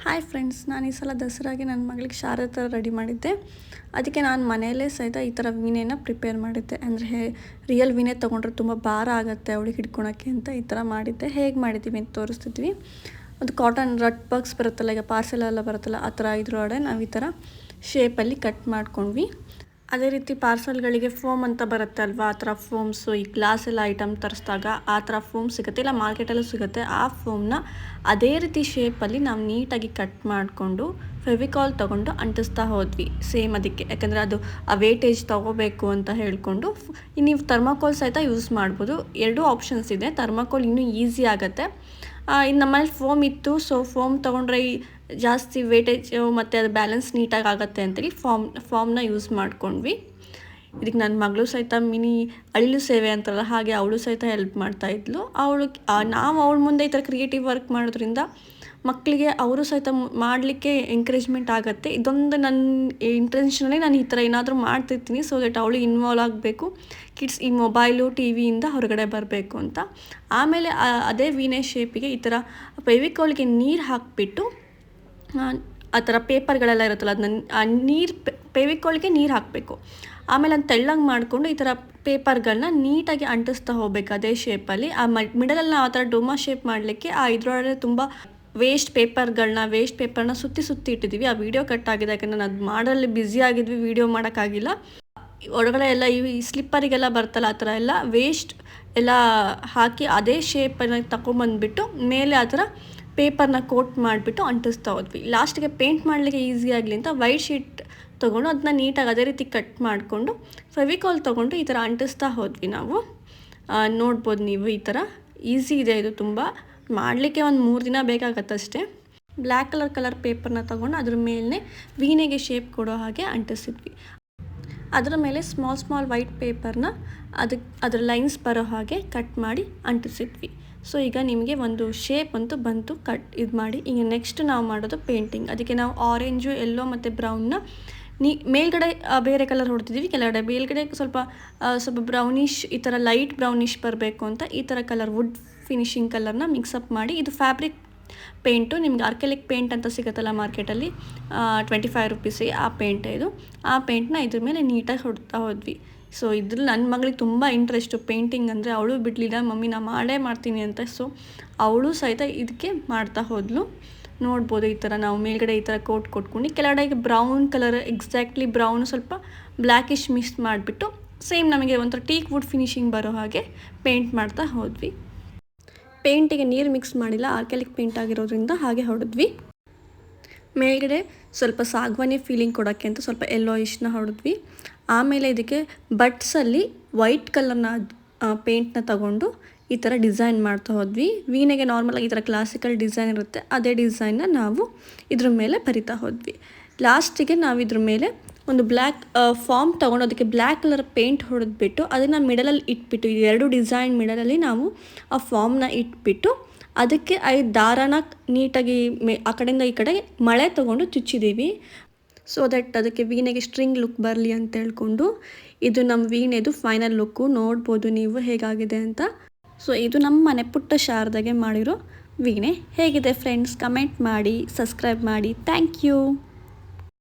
Hi friends, ನಾನು ಈ ಸಲ ದಸರಾಗೆ ನನ್ನ ಮಗಳಿಗೆ ಶಾರದೆ ಥರ ರೆಡಿ ಮಾಡಿದ್ದೆ. ಅದಕ್ಕೆ ನಾನು ಮನೆಯಲ್ಲೇ ಸಹಿತ ಈ ಥರ ವೀಣೆನ ಪ್ರಿಪೇರ್ ಮಾಡಿದ್ದೆ. ಅಂದರೆ ರಿಯಲ್ ವೀಣೆ ತೊಗೊಂಡ್ರೆ ತುಂಬ ಭಾರ ಆಗುತ್ತೆ ಅವಳಿಗೆ ಹಿಡ್ಕೊಳಕ್ಕೆ ಅಂತ ಈ ಥರ ಮಾಡಿದ್ದೆ. ಹೇಗೆ ಮಾಡಿದ್ದೀವಿ ಅಂತ ತೋರಿಸ್ತಿದ್ವಿ. ಒಂದು ಕಾಟನ್ ರಟ್ ಬಾಕ್ಸ್ ಬರುತ್ತಲ್ಲ, ಈಗ ಪಾರ್ಸೆಲೆಲ್ಲ ಬರುತ್ತಲ್ಲ, ಆ ಥರ ಇದ್ರೊಳಗಡೆ ನಾವು ಈ ಥರ ಶೇಪಲ್ಲಿ ಕಟ್ ಮಾಡ್ಕೊಂಡ್ವಿ. ಅದೇ ರೀತಿ ಪಾರ್ಸಲ್ಗಳಿಗೆ ಫೋಮ್ ಅಂತ ಬರುತ್ತೆ ಅಲ್ವಾ, ಆ ಥರ ಫೋಮ್ಸು ಈ ಗ್ಲಾಸ್ ಎಲ್ಲ ಐಟಮ್ ತರಿಸಿದಾಗ ಆ ಥರ ಫೋಮ್ ಸಿಗುತ್ತೆ, ಇಲ್ಲ ಮಾರ್ಕೆಟಲ್ಲೂ ಸಿಗುತ್ತೆ. ಆ ಫೋಮ್ನ ಅದೇ ರೀತಿ ಶೇಪಲ್ಲಿ ನಾವು ನೀಟಾಗಿ ಕಟ್ ಮಾಡಿಕೊಂಡು ಫೆವಿಕಾಲ್ ತೊಗೊಂಡು ಅಂಟಿಸ್ತಾ ಹೋದ್ವಿ ಸೇಮ್ ಅದಕ್ಕೆ. ಯಾಕಂದರೆ ಅದು ಆ ವೇಟೇಜ್ ತೊಗೋಬೇಕು ಅಂತ ಹೇಳಿಕೊಂಡು ನೀವು ಥರ್ಮಾಕೋಲ್ ಸಹಿತ ಯೂಸ್ ಮಾಡ್ಬೋದು. ಎರಡೂ ಆಪ್ಷನ್ಸ್ ಇದೆ. ಥರ್ಮಾಕೋಲ್ ಇನ್ನೂ ಈಸಿ ಆಗುತ್ತೆ. ಇನ್ನು ನಮ್ಮಲ್ಲಿ ಫೋಮ್ ಇತ್ತು, ಸೊ ಫೋಮ್ ತೊಗೊಂಡ್ರೆ ಜಾಸ್ತಿ ವೇಟೇಜ್ ಮತ್ತು ಅದು ಬ್ಯಾಲೆನ್ಸ್ ನೀಟಾಗಿ ಆಗುತ್ತೆ ಅಂತೇಳಿ ಫಾರ್ಮ್ನ ಯೂಸ್ ಮಾಡ್ಕೊಂಡ್ವಿ. ಇದಕ್ಕೆ ನನ್ನ ಮಗಳು ಸಹಿತ ಮಿನಿ ಅಳಿಲು ಸೇವೆ ಅಂತಾರಲ್ಲ, ಹಾಗೆ ಅವಳು ಸಹಿತ ಹೆಲ್ಪ್ ಮಾಡ್ತಾಯಿದ್ಲು. ನಾವು ಅವಳ ಮುಂದೆ ಈ ಥರ ಕ್ರಿಯೇಟಿವ್ ವರ್ಕ್ ಮಾಡೋದ್ರಿಂದ ಮಕ್ಕಳಿಗೆ ಅವರು ಸಹಿತ ಮಾಡಲಿಕ್ಕೆ ಎಂಕರೇಜ್ಮೆಂಟ್ ಆಗುತ್ತೆ. ಇದೊಂದು ನನ್ನ ಇಂಟೆನ್ಷನಲ್ಲಿ ನಾನು ಈ ಥರ ಏನಾದರೂ ಮಾಡ್ತಿರ್ತೀನಿ, ಸೊ ದಟ್ ಅವಳು ಇನ್ವಾಲ್ವ್ ಆಗಬೇಕು, ಕಿಡ್ಸ್ ಈ ಮೊಬೈಲು ಟಿ ವಿಯಿಂದ ಹೊರಗಡೆ ಬರಬೇಕು ಅಂತ. ಆಮೇಲೆ ಅದೇ ವೀಣೆ ಶೇಪಿಗೆ ಈ ಥರ ಫೆವಿಕಾಲ್ಗೆ ನೀರು ಹಾಕಿಬಿಟ್ಟು ಆ ಥರ ಪೇಪರ್ಗಳೆಲ್ಲ ಇರುತ್ತಲ್ಲ, ಅದನ್ನ ಫೆವಿಕಾಲ್ಗೆ ನೀರು ಹಾಕಬೇಕು. ಆಮೇಲೆ ಅದು ತೆಳ್ಳಗೆ ಮಾಡಿಕೊಂಡು ಈ ಥರ ಪೇಪರ್ಗಳನ್ನ ನೀಟಾಗಿ ಅಂಟಿಸ್ತಾ ಹೋಗ್ಬೇಕು ಅದೇ ಶೇಪಲ್ಲಿ. ಆ ಮಿಡಲಲ್ಲಿ ನಾವು ಆ ಥರ ಡೊಮಾ ಶೇಪ್ ಮಾಡಲಿಕ್ಕೆ ಆ ಇದ್ರೊಳಗೆ ತುಂಬ ವೇಸ್ಟ್ ಪೇಪರ್ನ ಸುತ್ತಿ ಇಟ್ಟಿದ್ದೀವಿ. ಆ ವಿಡಿಯೋ ಕಟ್ ಆಗಿದೆ, ಯಾಕಂದರೆ ನಾನು ಅದು ಮಾಡಲ್ಲಿ ಬ್ಯುಸಿ ಆಗಿದ್ವಿ, ವಿಡಿಯೋ ಮಾಡೋಕ್ಕಾಗಿಲ್ಲ. ಒಳಗಡೆ ಎಲ್ಲ ಈ ಸ್ಲಿಪ್ಪರಿಗೆಲ್ಲ ಬರ್ತಲ್ಲ, ಆ ಥರ ಎಲ್ಲ ವೇಸ್ಟ್ ಎಲ್ಲ ಹಾಕಿ ಅದೇ ಶೇಪನ್ನು ತಗೊಂಬಂದ್ಬಿಟ್ಟು ಮೇಲೆ ಆ ಥರ ಪೇಪರ್ನ ಕೋಟ್ ಮಾಡಿಬಿಟ್ಟು ಅಂಟಿಸ್ತಾ ಹೋದ್ವಿ. ಲಾಸ್ಟಿಗೆ ಪೇಂಟ್ ಮಾಡಲಿಕ್ಕೆ ಈಸಿ ಆಗಲಿ ಅಂತ ವೈಟ್ ಶೀಟ್ ತೊಗೊಂಡು ಅದನ್ನ ನೀಟಾಗಿ ಅದೇ ರೀತಿ ಕಟ್ ಮಾಡಿಕೊಂಡು ಫೆವಿಕಾಲ್ ತೊಗೊಂಡು ಈ ಥರ ಅಂಟಿಸ್ತಾ ಹೋದ್ವಿ ನಾವು. ನೋಡ್ಬೋದು ನೀವು, ಈ ಥರ ಈಸಿ ಇದೆ. ಇದು ತುಂಬ ಮಾಡಲಿಕ್ಕೆ ಒಂದು 3 ದಿನ ಬೇಕಾಗತ್ತಷ್ಟೇ. ಬ್ಲ್ಯಾಕ್ ಕಲರ್ ಪೇಪರ್ನ ತೊಗೊಂಡು ಅದ್ರ ಮೇಲೆ ವೀಣೆಗೆ ಶೇಪ್ ಕೊಡೋ ಹಾಗೆ ಅಂಟಿಸಿದ್ವಿ. ಅದರ ಮೇಲೆ ಸ್ಮಾಲ್ ವೈಟ್ ಪೇಪರ್ನ ಅದರ ಲೈನ್ಸ್ ಬರೋ ಹಾಗೆ ಕಟ್ ಮಾಡಿ ಅಂಟಿಸಿದ್ವಿ. ಸೊ ಈಗ ನಿಮಗೆ ಒಂದು ಶೇಪ್ ಅಂತೂ ಬಂತು ಇದು ಮಾಡಿ. ಈಗ ನೆಕ್ಸ್ಟ್ ನಾವು ಮಾಡೋದು ಪೇಂಟಿಂಗ್. ಅದಕ್ಕೆ ನಾವು ಆರೆಂಜು, ಯೆಲ್ಲೋ ಮತ್ತು ಬ್ರೌನ್ನ ಮೇಲ್ಗಡೆ ಬೇರೆ ಕಲರ್ ಹೊಡ್ತಿದ್ದೀವಿ, ಕೆಳಗಡೆ ಮೇಲ್ಗಡೆ ಸ್ವಲ್ಪ ಬ್ರೌನಿಷ್, ಈ ಥರ ಲೈಟ್ ಬ್ರೌನಿಷ್ ಬರಬೇಕು ಅಂತ ಈ ಥರ ಕಲರ್ ವುಡ್ ಫಿನಿಶಿಂಗ್ ಕಲರ್ನ ಮಿಕ್ಸಪ್ ಮಾಡಿ. ಇದು ಫ್ಯಾಬ್ರಿಕ್ ಪೇಂಟು, ನಿಮ್ಗೆ ಆರ್ಕೆಲಿಕ್ ಪೇಂಟ್ ಅಂತ ಸಿಗುತ್ತಲ್ಲ ಮಾರ್ಕೆಟಲ್ಲಿ, 25 ರೂಪೀಸಿಗೆ ಆ ಪೇಂಟ್ ಇದು. ಆ ಪೇಂಟ್ನ ಇದ್ರ ಮೇಲೆ ನೀಟಾಗಿ ಹೊಡ್ತಾ ಹೋದ್ವಿ. ಸೊ ಇದ್ರಲ್ಲಿ ನನ್ನ ಮಗಳಿಗೆ ತುಂಬ ಇಂಟ್ರೆಸ್ಟು ಪೇಂಟಿಂಗ್ ಅಂದರೆ. ಅವಳು ಬಿಡಲಿಲ್ಲ, ಮಮ್ಮಿ ನಾ ಮಾಡೇ ಮಾಡ್ತೀನಿ ಅಂತ. ಸೊ ಅವಳು ಸಹಿತ ಇದಕ್ಕೆ ಮಾಡ್ತಾ ಹೋದ್ಲು. ನೋಡ್ಬೋದು, ಈ ಥರ ನಾವು ಮೇಲ್ಗಡೆ ಈ ಥರ ಕೋಟ್ ಕೊಟ್ಕೊಂಡು ಕೆಳಗಡೆಗೆ ಬ್ರೌನ್ ಕಲರ್, ಎಕ್ಸಾಕ್ಟ್ಲಿ ಬ್ರೌನ್ ಸ್ವಲ್ಪ ಬ್ಲ್ಯಾಕಿಶ್ ಮಿಕ್ಸ್ ಮಾಡಿಬಿಟ್ಟು ಸೇಮ್ ನಮಗೆ ಒಂಥರ ಟೀಕ್ ವುಡ್ ಫಿನಿಶಿಂಗ್ ಬರೋ ಹಾಗೆ ಪೇಂಟ್ ಮಾಡ್ತಾ ಹೋದ್ವಿ. ಪೇಂಟಿಗೆ ನೀರು ಮಿಕ್ಸ್ ಮಾಡಿಲ್ಲ, ಆರ್ಕೆಲಿಕ್ ಪೇಂಟ್ ಆಗಿರೋದ್ರಿಂದ ಹಾಗೆ ಹೊಡೆದ್ವಿ. ಮೇಲ್ಗಡೆ ಸ್ವಲ್ಪ ಸಾಗವಾನಿ ಫೀಲಿಂಗ್ ಕೊಡೋಕ್ಕೆ ಅಂತ ಸ್ವಲ್ಪ ಯೆಲ್ಲೋಯಿಶ್ನ ಹೊಡೆದ್ವಿ. ಆಮೇಲೆ ಇದಕ್ಕೆ ಬಟ್ಸಲ್ಲಿ ವೈಟ್ ಕಲರ್ನ ಪೇಂಟ್ನ ತಗೊಂಡು ಈ ಥರ ಡಿಸೈನ್ ಮಾಡ್ತಾ ಹೋದ್ವಿ. ವೀಣೆಗೆ ನಾರ್ಮಲಾಗಿ ಈ ಥರ ಕ್ಲಾಸಿಕಲ್ ಡಿಸೈನ್ ಇರುತ್ತೆ, ಅದೇ ಡಿಸೈನ್ನ ನಾವು ಇದ್ರ ಮೇಲೆ ಬರಿತಾ ಹೋದ್ವಿ. ಲಾಸ್ಟಿಗೆ ನಾವು ಇದ್ರ ಮೇಲೆ ಒಂದು ಬ್ಲ್ಯಾಕ್ ಫಾರ್ಮ್ ತೊಗೊಂಡು ಅದಕ್ಕೆ ಬ್ಲ್ಯಾಕ್ ಕಲರ್ ಪೇಂಟ್ ಹೊಡೆದ್ಬಿಟ್ಟು ಅದನ್ನು ಮಿಡಲಲ್ಲಿ ಇಟ್ಬಿಟ್ಟು, ಈ 2 ಡಿಸೈನ್ ಮಿಡಲಲ್ಲಿ ನಾವು ಆ ಫಾರ್ಮ್ನ ಇಟ್ಬಿಟ್ಟು ಅದಕ್ಕೆ 5 ದಾರಾನ ನೀಟಾಗಿ ಆ ಕಡೆಯಿಂದ ಈ ಕಡೆ ಮಳೆ ತೊಗೊಂಡು ಚುಚ್ಚಿದ್ದೀವಿ. ಸೊ ದಟ್ ಅದಕ್ಕೆ ವೀಣೆಗೆ ಸ್ಟ್ರಿಂಗ್ ಲುಕ್ ಬರಲಿ ಅಂತ ಹೇಳ್ಕೊಂಡು. ಇದು ನಮ್ಮ ವೀಣೆದು ಫೈನಲ್ ಲುಕ್ಕು. ನೋಡ್ಬೋದು ನೀವು ಹೇಗಾಗಿದೆ ಅಂತ. ಸೊ ಇದು ನಮ್ಮ ಮನೆ ಪುಟ್ಟ ಶಾರದಾಗೆ ಮಾಡಿರೋ ವೀಣೆ. ಹೇಗಿದೆ ಫ್ರೆಂಡ್ಸ್, ಕಮೆಂಟ್ ಮಾಡಿ, ಸಬ್ಸ್ಕ್ರೈಬ್ ಮಾಡಿ. Thank you.